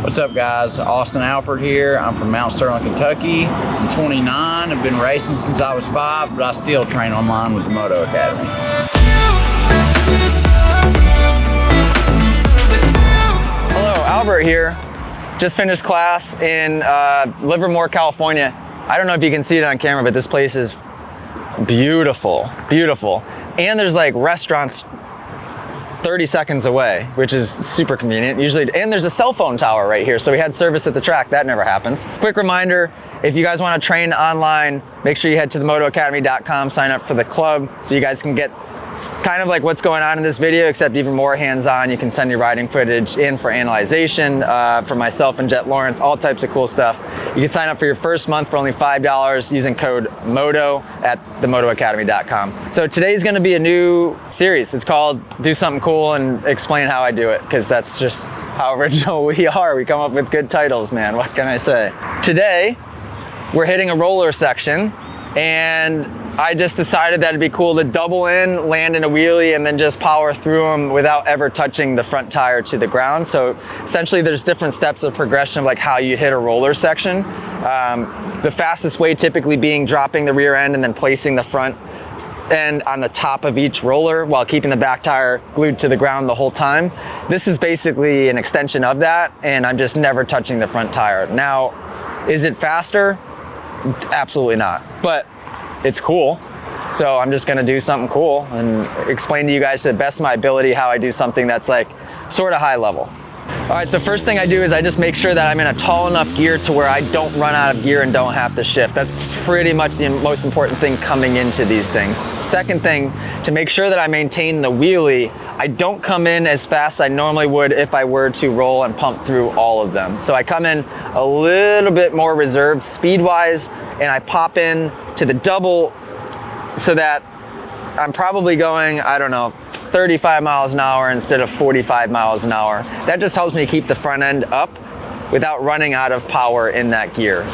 What's up, guys? Austin Alford here. I'm from Mount Sterling, Kentucky. I'm 29. I've been racing since I was 5, but I still train online with the Moto Academy. Hello, Albert here. Just finished class in Livermore, California. I don't know if you can see it on camera, but this place is beautiful, beautiful. And there's like restaurants 30 seconds away, which is super convenient usually. And there's a cell phone tower right here. So we had service at the track. That never happens. Quick reminder, if you guys want to train online, make sure you head to the motoacademy.com, sign up for the club so you guys can get kind of like what's going on in this video, except even more hands-on. You can send your riding footage in for analyzation for myself and Jet Lawrence, all types of cool stuff. You can sign up for your first month for only $5 using code MOTO at themotoacademy.com. So today's gonna be a new series. It's called Do Something Cool and Explain How I Do It, because that's just how original we are. We come up with good titles, man. What can I say? Today, we're hitting a roller section, and I just decided that it'd be cool to double in, land in a wheelie, and then just power through them without ever touching the front tire to the ground. So essentially there's different steps of progression of like how you'd hit a roller section. The fastest way typically being dropping the rear end and then placing the front end on the top of each roller while keeping the back tire glued to the ground the whole time. This is basically an extension of that, and I'm just never touching the front tire. Now, is it faster? Absolutely not, but it's cool. So I'm just gonna do something cool and explain to you guys to the best of my ability how I do something that's like sort of high level. All right, so first thing I do is I just make sure that I'm in a tall enough gear to where I don't run out of gear and don't have to shift. That's pretty much the most important thing coming into these things. Second thing, to make sure that I maintain the wheelie, I don't come in as fast as I normally would if I were to roll and pump through all of them. So I come in a little bit more reserved speed-wise, and I pop in to the double so that I'm probably going, I don't know, 35 miles an hour instead of 45 miles an hour. That just helps me keep the front end up without running out of power in that gear.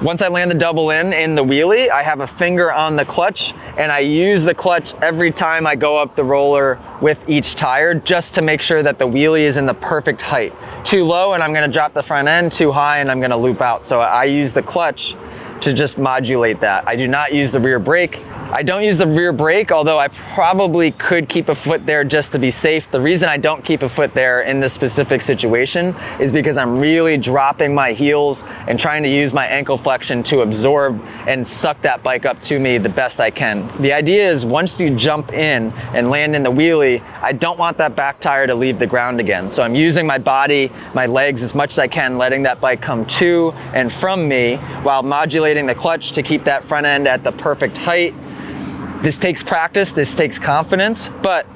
Once I land the double in the wheelie, I have a finger on the clutch, and I use the clutch every time I go up the roller with each tire just to make sure that the wheelie is in the perfect height. Too low and I'm gonna drop the front end, too high and I'm gonna loop out. So I use the clutch to just modulate that. I do not use the rear brake. I don't use the rear brake, although I probably could keep a foot there just to be safe. The reason I don't keep a foot there in this specific situation is because I'm really dropping my heels and trying to use my ankle flexion to absorb and suck that bike up to me the best I can. The idea is once you jump in and land in the wheelie, I don't want that back tire to leave the ground again. So I'm using my body, my legs as much as I can, letting that bike come to and from me while modulating the clutch to keep that front end at the perfect height. This takes practice, this takes confidence, but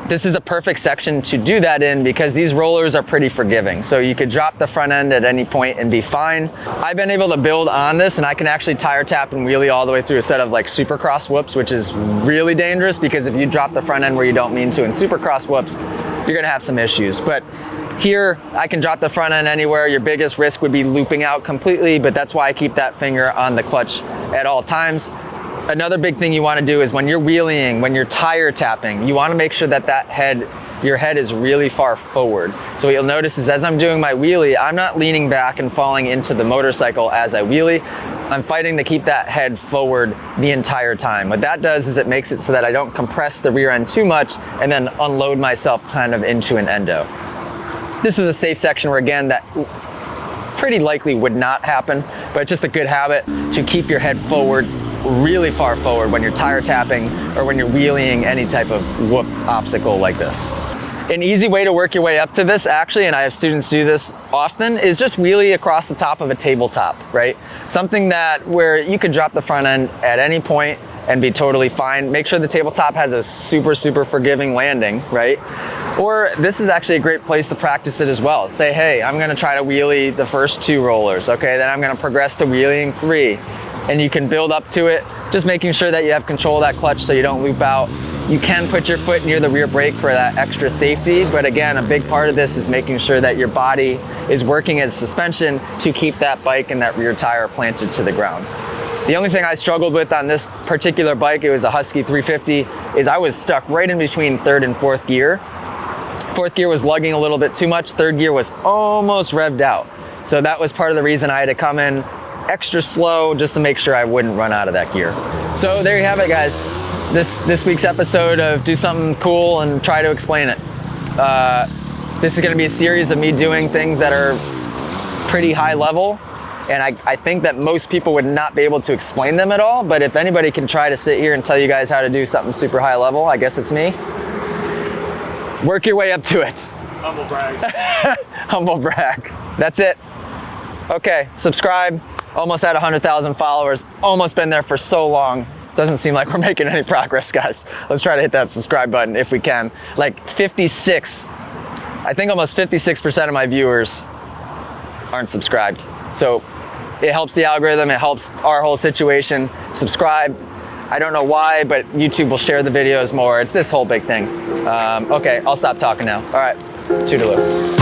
this is a perfect section to do that in because these rollers are pretty forgiving. So you could drop the front end at any point and be fine. I've been able to build on this, and I can actually tire tap and wheelie all the way through a set of like supercross whoops, which is really dangerous because if you drop the front end where you don't mean to in supercross whoops, you're gonna have some issues. But here, I can drop the front end anywhere. Your biggest risk would be looping out completely, but that's why I keep that finger on the clutch at all times. Another big thing you want to do is when you're wheeling, when you're tire tapping, you want to make sure that your head is really far forward. So what you'll notice is as I'm doing my wheelie, I'm not leaning back and falling into the motorcycle as I wheelie. I'm fighting to keep that head forward the entire time. What that does is it makes it so that I don't compress the rear end too much and then unload myself kind of into an endo. This is a safe section where, again, that pretty likely would not happen, but it's just a good habit to keep your head forward, really far forward when you're tire tapping or when you're wheeling any type of whoop obstacle like this. An easy way to work your way up to this, actually, and I have students do this often, is just wheelie across the top of a tabletop, right? Something that where you could drop the front end at any point and be totally fine. Make sure the tabletop has a super, super forgiving landing, right? Or this is actually a great place to practice it as well. Say, hey, I'm gonna try to wheelie the first 2 rollers, okay? Then I'm gonna progress to wheeling 3. And you can build up to it, just making sure that you have control of that clutch so you don't loop out. You can put your foot near the rear brake for that extra safety, but again, a big part of this is making sure that your body is working as suspension to keep that bike and that rear tire planted to the ground. The only thing I struggled with on this particular bike, it was a Husky 350, is I was stuck right in between 3rd and 4th gear. Fourth gear was lugging a little bit too much. Third gear was almost revved out. So that was part of the reason I had to come in extra slow just to make sure I wouldn't run out of that gear. So there you have it, guys. This week's episode of Do Something Cool and Try to Explain It. This is gonna be a series of me doing things that are pretty high level, and I think that most people would not be able to explain them at all, but if anybody can try to sit here and tell you guys how to do something super high level, I guess it's me. Work your way up to it. Humble brag. Humble brag. That's it. Okay, subscribe. Almost at 100,000 followers. Almost been there for so long. Doesn't seem like we're making any progress, guys. Let's try to hit that subscribe button if we can. Like 56, I think almost 56% of my viewers aren't subscribed. So it helps the algorithm, it helps our whole situation. Subscribe. I don't know why, but YouTube will share the videos more. It's this whole big thing. Okay, I'll stop talking now. All right, toodaloo.